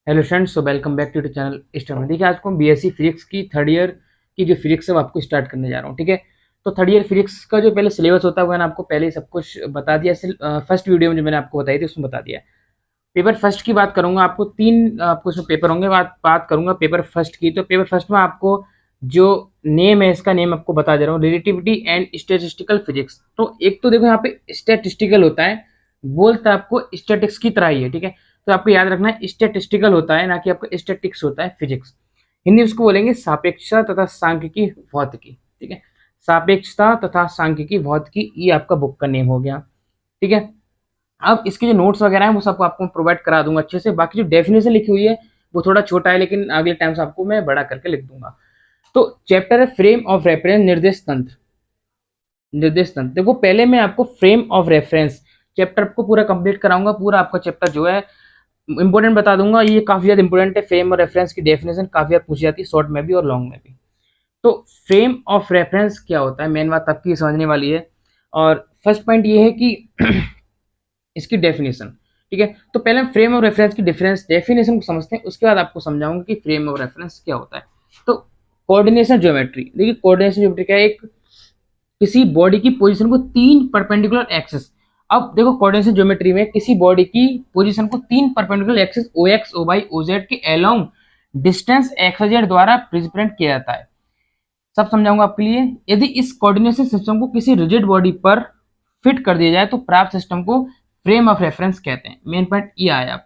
Hello friends, so welcome back to the channel study. देखिए, आज को हम बीएससी फिजिक्स की थर्ड ईयर की जो फिजिक्स है वो आपको स्टार्ट करने जा रहा हूँ। ठीक है, तो थर्ड ईयर फिजिक्स का जो पहले सिलेबस होता है वो मैंने आपको पहले ही सब कुछ बता दिया। फर्स्ट वीडियो में जो मैंने आपको बताई थी उसमें बता दिया। पेपर फर्स्ट की बात करूंगा, आपको तीन आपको इसमें पेपर होंगे। बात करूंगा पेपर फर्स्ट की, तो पेपर फर्स्ट में आपको जो नेम है, इसका नेम आपको बता दे रहा हूँ, रिलेटिविटी एंड स्टैटिस्टिकल फिजिक्स। तो एक तो देखो यहाँ पे स्टैटिस्टिकल होता है, बोलता है आपको स्टैटिक्स की तरह ही है। ठीक है, तो आपको याद रखना है स्टैटिस्टिकल होता है, ना कि आपका स्टैटिक्स होता है फिजिक्स। हिंदी उसको बोलेंगे सापेक्षता तथा सांख्यिकी भौतिकी। ठीक है, सापेक्षता तथा सांख्यिकी भौतिकी, ये आपका बुक का नेम हो गया। ठीक है, अब इसके जो नोट्स वगैरह हैं वो सब आपको प्रोवाइड करा दूंगा अच्छे से। बाकी जो डेफिनेशन लिखी हुई है वो थोड़ा छोटा है, लेकिन अगले टाइम से आपको मैं बड़ा करके लिख दूंगा। तो चैप्टर है फ्रेम ऑफ रेफरेंस, निर्देश तंत्र। निर्देश तंत्र देखो, पहले मैं आपको फ्रेम ऑफ रेफरेंस चैप्टर आपको पूरा कंप्लीट कराऊंगा। पूरा आपका चैप्टर जो है इंपॉर्टेंट बता दूंगा। ये काफी ज्यादा इंपॉर्टेंट है। फ्रेम और रेफरेंस की डेफिनेशन काफी ज्यादा पूछी जाती है, शॉर्ट में भी और लॉन्ग में भी। तो फ्रेम ऑफ रेफरेंस क्या होता है, मेन बात आपकी समझने वाली है। और फर्स्ट पॉइंट ये है कि इसकी डेफिनेशन। ठीक है, तो पहले हम फ्रेम ऑफ रेफरेंस की डिफरेंस डेफिनेशन को समझते हैं, उसके बाद आपको समझाऊंगा कि फ्रेम ऑफ रेफरेंस क्या होता है। तो कोऑर्डिनेशन ज्योमेट्री, देखिए कोऑर्डिनेशन ज्योमेट्री क्या है, एक किसी बॉडी की पोजीशन को तीन परपेंडिकुलर एक्सिस। अब देखो, कोऑर्डिनेशन ज्योमेट्री में किसी बॉडी की पोजीशन को तीन perpendicular axis O X, O Y, O Z के अलोंग डिस्टेंस एक्स जेड द्वारा रिप्रेजेंट किया जाता है। सब समझाऊंगा आपके लिए। यदि इस कोऑर्डिनेशन सिस्टम को किसी रिजिड बॉडी पर फिट कर दिया जाए तो प्राप्त सिस्टम को फ्रेम ऑफ रेफरेंस कहते हैं। मेन पॉइंट ये आया।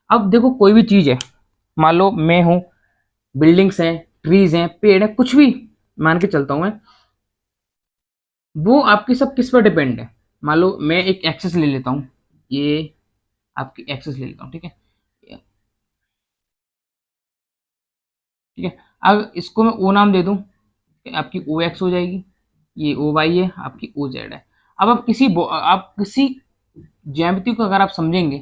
अब देखो, कोई भी चीज है, मान लो मैं हूं, बिल्डिंग्स हैं, ट्रीज हैं, पेड़ है, कुछ भी मान के चलता हूं मैं, वो आपकी सब किस पर डिपेंड है। मान लो मैं एक एक्सेस ले लेता हूं, ये आपकी एक्सेस ले लेता हूं। ठीक है, ठीक है, अब इसको मैं ओ नाम दे दूं, आपकी ओ एक्स हो जाएगी। ये ओ वाई है, आपकी ओ जेड है। अब आप किसी ज्यामिति को अगर आप समझेंगे,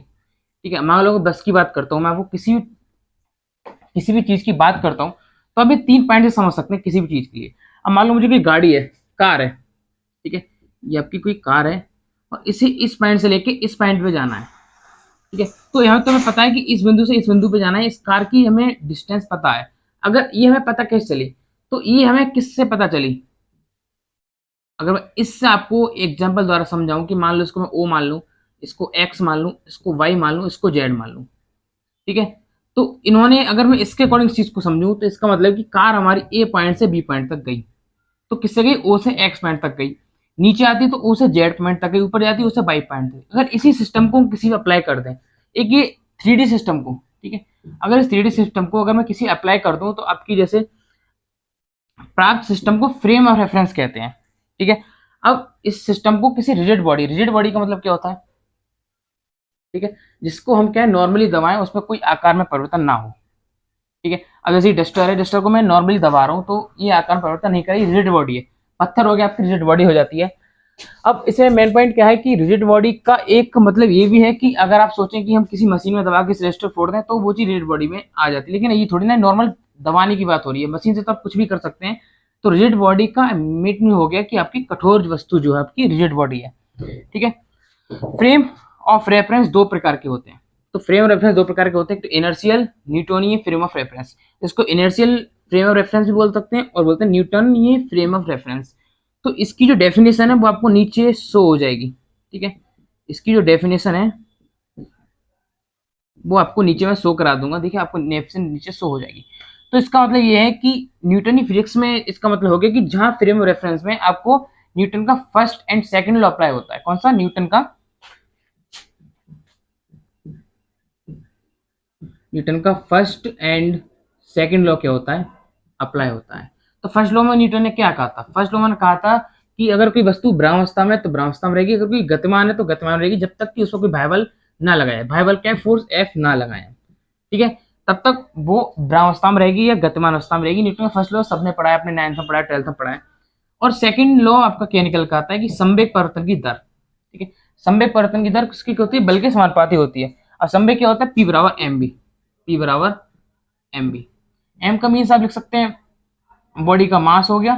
ठीक है, मान लो बस की बात करता हूँ मैं, आपको किसी भी चीज की बात करता हूँ, तो अभी तीन पॉइंट से समझ सकते हैं किसी भी चीज के लिए। अब मान लो मुझे कोई गाड़ी है, कार है, ठीक है, ये आपकी कोई कार है, और इसे इस पॉइंट से लेके इस पॉइंट पे जाना है। ठीक है, तो यहाँ तो हमें पता है कि इस बिंदु से इस बिंदु पे जाना है, इस कार की हमें डिस्टेंस पता है। अगर ये हमें पता कैसे चली, तो ये हमें किससे पता चली। अगर मैं इससे आपको एग्जाम्पल द्वारा समझाऊं कि मान लो इसको मैं ओ मान लूं, इसको एक्स मान लूं, इसको वाई मान लूं, इसको जेड मान लूं। ठीक है, तो इन्होंने, अगर मैं इसके अकॉर्डिंग चीज को समझूं, तो इसका मतलब कि कार हमारी ए पॉइंट से बी पॉइंट तक गई, तो किससे गई, ओ से एक्स पॉइंट तक गई। नीचे आती तो ओ से जेड पॉइंट तक गई, ऊपर जाती ओ से वाई पॉइंट तक। अगर इसी सिस्टम को हम किसी पे अप्लाई कर दें, एक ये थ्री डी सिस्टम को, ठीक है, अगर इस थ्री डी सिस्टम को अगर मैं किसी अप्लाई कर दूं, तो आपकी जैसे प्राप्त सिस्टम को फ्रेम ऑफ रेफरेंस कहते हैं। ठीक है, अब इस सिस्टम को किसी रिजिड बॉडी का मतलब क्या होता है, ठीक है, जिसको हम क्या है नॉर्मली दबाएं, उसमें कोई आकार में परिवर्तन ना हो। ठीक है, अब जैसे डस्टर है, डस्टर को मैं नॉर्मली दबा रहा हूँ तो ये आकार में परिवर्तन नहीं करेगी, रिजिड बॉडी है। पत्थर हो गया, आपकी रिजिड बॉडी हो जाती है। अब इसमें मेन पॉइंट क्या है कि रिजिड बॉडी का एक मतलब ये भी है कि अगर आप सोचें कि हम किसी मशीन में दबा के इस रजिस्टर फोड़ दें तो वो चीज रिजिड बॉडी में आ जाती है, लेकिन ये थोड़ी ना नॉर्मल दबाने की बात हो रही है, मशीन से तो आप कुछ भी कर सकते हैं। तो रिजिड बॉडी का मीनिंग हो गया कि आपकी कठोर वस्तु जो है आपकी रिजिड बॉडी है। ठीक है, फ्रेम ऑफ रेफरेंस दो प्रकार के होते हैं। तो फ्रेम ऑफ रेफरेंस दो प्रकार के होते हैं, तो inertial Newtonian frame of reference. इसको इनर्शियल फ्रेम ऑफ रेफरेंस भी बोल सकते हैं और बोलते हैं न्यूटोनियन फ्रेम ऑफ रेफरेंस। तो इसकी जो डेफिनेशन है वो आपको नीचे शो हो जाएगी। ठीक है, इसकी जो डेफिनेशन है वो आपको नीचे मैं शो करा दूंगा। देखिए, आपको डेफिनेशन नीचे शो हो जाएगी। तो इसका मतलब ये है कि न्यूटनी फिजिक्स में इसका मतलब हो गया कि जहां फ्रेम ऑफ रेफरेंस में आपको न्यूटन का first and second law apply होता है। कौन सा, न्यूटन का फर्स्ट एंड सेकंड लॉ क्या होता है, अप्लाई होता है। तो फर्स्ट लॉ में न्यूटन ने क्या कहा था, फर्स्ट लॉ में कहा था कि अगर कोई वस्तु भ्रामवस्था में तो भ्रामवस्था में रहेगी, अगर कोई गतिमान है तो गतिमान रहेगी, जब तक कि उसको कोई भाइबल ना लगाए, भाइबल क्या है, फोर्स एफ ना लगाए। ठीक है, तब तक वो भ्रामवस्था में रहेगी या गतिमान अवस्था में रहेगी। न्यूटन का फर्स्ट लॉ सबने पढ़ा है, अपने 9th में पढ़ा है, 12th में पढ़ा है। और सेकंड लॉ आपका क्या निकल कर आता है कि संवेग परिवर्तन की दर। ठीक है, संवेग परिवर्तन की दर किसकी होती है, बल के समानुपाती होती है। और संवेग क्या होता है, पी बराबर एम बी, पी बराबर एम बी। एम का मीन्स आप लिख सकते हैं बॉडी का मास हो गया,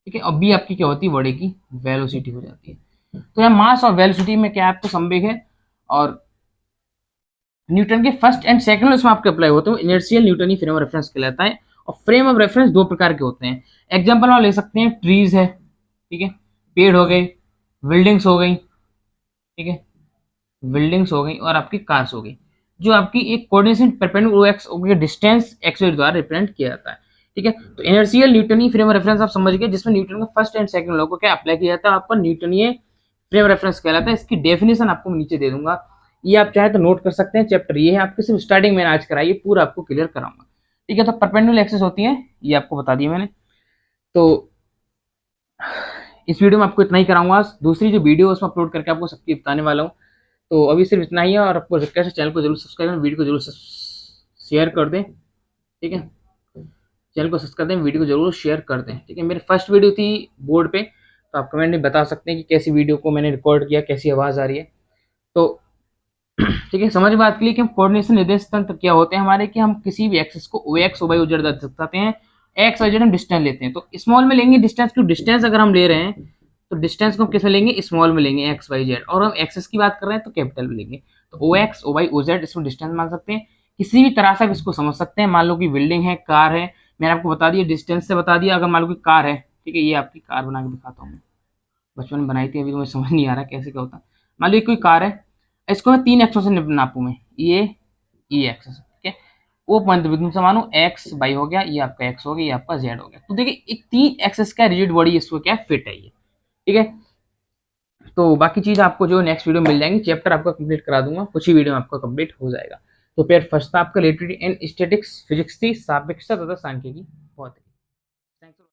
ठीक है, और बी आपकी क्या होती है, बॉडी की वेलोसिटी हो जाती है। तो यहाँ मास और वेलोसिटी में क्या है, आपको संवेग है, और न्यूटन के फर्स्ट एंड सेकंड उसमें आपके अप्लाई होते हैं, इनर्शियल न्यूटनी फ्रेम ऑफ रेफरेंस कहलाता है। और फ्रेम ऑफ रेफरेंस दो प्रकार के होते हैं। एग्जाम्पल आप ले सकते हैं, ट्रीज है, ठीक है, पेड़ हो गए, बिल्डिंग्स हो गई, ठीक है, बिल्डिंग्स हो गई, और आपकी कार्स हो गई, जो आपकी एक coordination perpendicular x distance x द्वारा रिप्रेजेंट किया जाता है। ठीक है, तो इनर्शियल न्यूटनी फ्रेम ऑफ रेफरेंस आप समझ गए, जिसमें न्यूटन का फर्स्ट एंड सेकंड लॉ को क्या अप्लाई किया जाता है, आपका न्यूटनीय फ्रेम रेफरेंस कहलाता है। इसकी डेफिनेशन आपको नीचे दे दूंगा, ये आप चाहे तो नोट कर सकते हैं। चैप्टर ये है, आपके सिर्फ स्टार्टिंग में आज कराइए, पूरा आपको क्लियर कराऊंगा। ठीक है, तो परपेंडिकुलर एक्सिस होती है, ये आपको बता दिया मैंने। तो इस वीडियो में आपको इतना ही कराऊंगा। दूसरी जो वीडियो उसमें अपलोड करके आपको सबकी बताने वाला हूँ। तो अभी सिर्फ इतना ही है, और आपको रिक्वेस्ट है चैनल को जरूर सब्सक्राइब करें, वीडियो को जरूर शेयर कर दें। ठीक है, चैनल को सब्सक्राइब करें, वीडियो को जरूर शेयर कर दें। ठीक है, मेरी फर्स्ट वीडियो थी बोर्ड पे, तो आप कमेंट में बता सकते हैं कि कैसी वीडियो को मैंने रिकॉर्ड किया, कैसी आवाज़ आ रही है। तो ठीक है, समझ बात के लिए कि हम कोऑर्डिनेशन निर्देश तंत्र क्या होते हैं हमारे, कि हम किसी भी एक्सिस को ओ एक्स ओ वाई जेड दर्शाते हैं। एक्स वाई जेड हम डिस्टेंस लेते हैं, तो स्मॉल में लेंगे डिस्टेंस, क्यों डिस्टेंस अगर हम ले रहे हैं तो डिस्टेंस को हम किसमें लेंगे, स्मॉल में लेंगे, एक्स वाई जेड। और हम एक्सेस की बात कर रहे हैं तो कैपिटल में लेंगे। तो O X O Y O Z इसको डिस्टेंस मान सकते हैं, किसी भी तरह से आप इसको समझ सकते हैं। मान लो कि बिल्डिंग है, कार है, मैंने आपको बता दिया डिस्टेंस से बता दिया। अगर मान लो कि कार है, ठीक है, ये आपकी कार बना के दिखाता हूँ मैं, बचपन में बनाई थी, अभी तो मुझे समझ नहीं आ रहा कैसे क्या होता है। मान लो कोई कार है, इसको मैं 3 एक्सों से नापू मैं, ये एक्सेस, ठीक है, वो पॉइंट बिंदु से मानो एक्स वाई हो गया, ये आपका एक्स हो गया, ये आपका जेड हो गया। तो देखिए एक 3 एक्सेस का रिजिड बॉडी इसको क्या फिट है ये। ठीक है, तो बाकी चीज आपको जो नेक्स्ट वीडियो मिल जाएंगी, चैप्टर आपका कंप्लीट करा दूंगा, कुछ ही वीडियो में आपका कंप्लीट हो जाएगा। तो फिर फर्स्ट था आपका रिलेटिविटी एंड स्टैटिक्स फिजिक्स थी, सापेक्षता तथा सांख्यिकी बहुत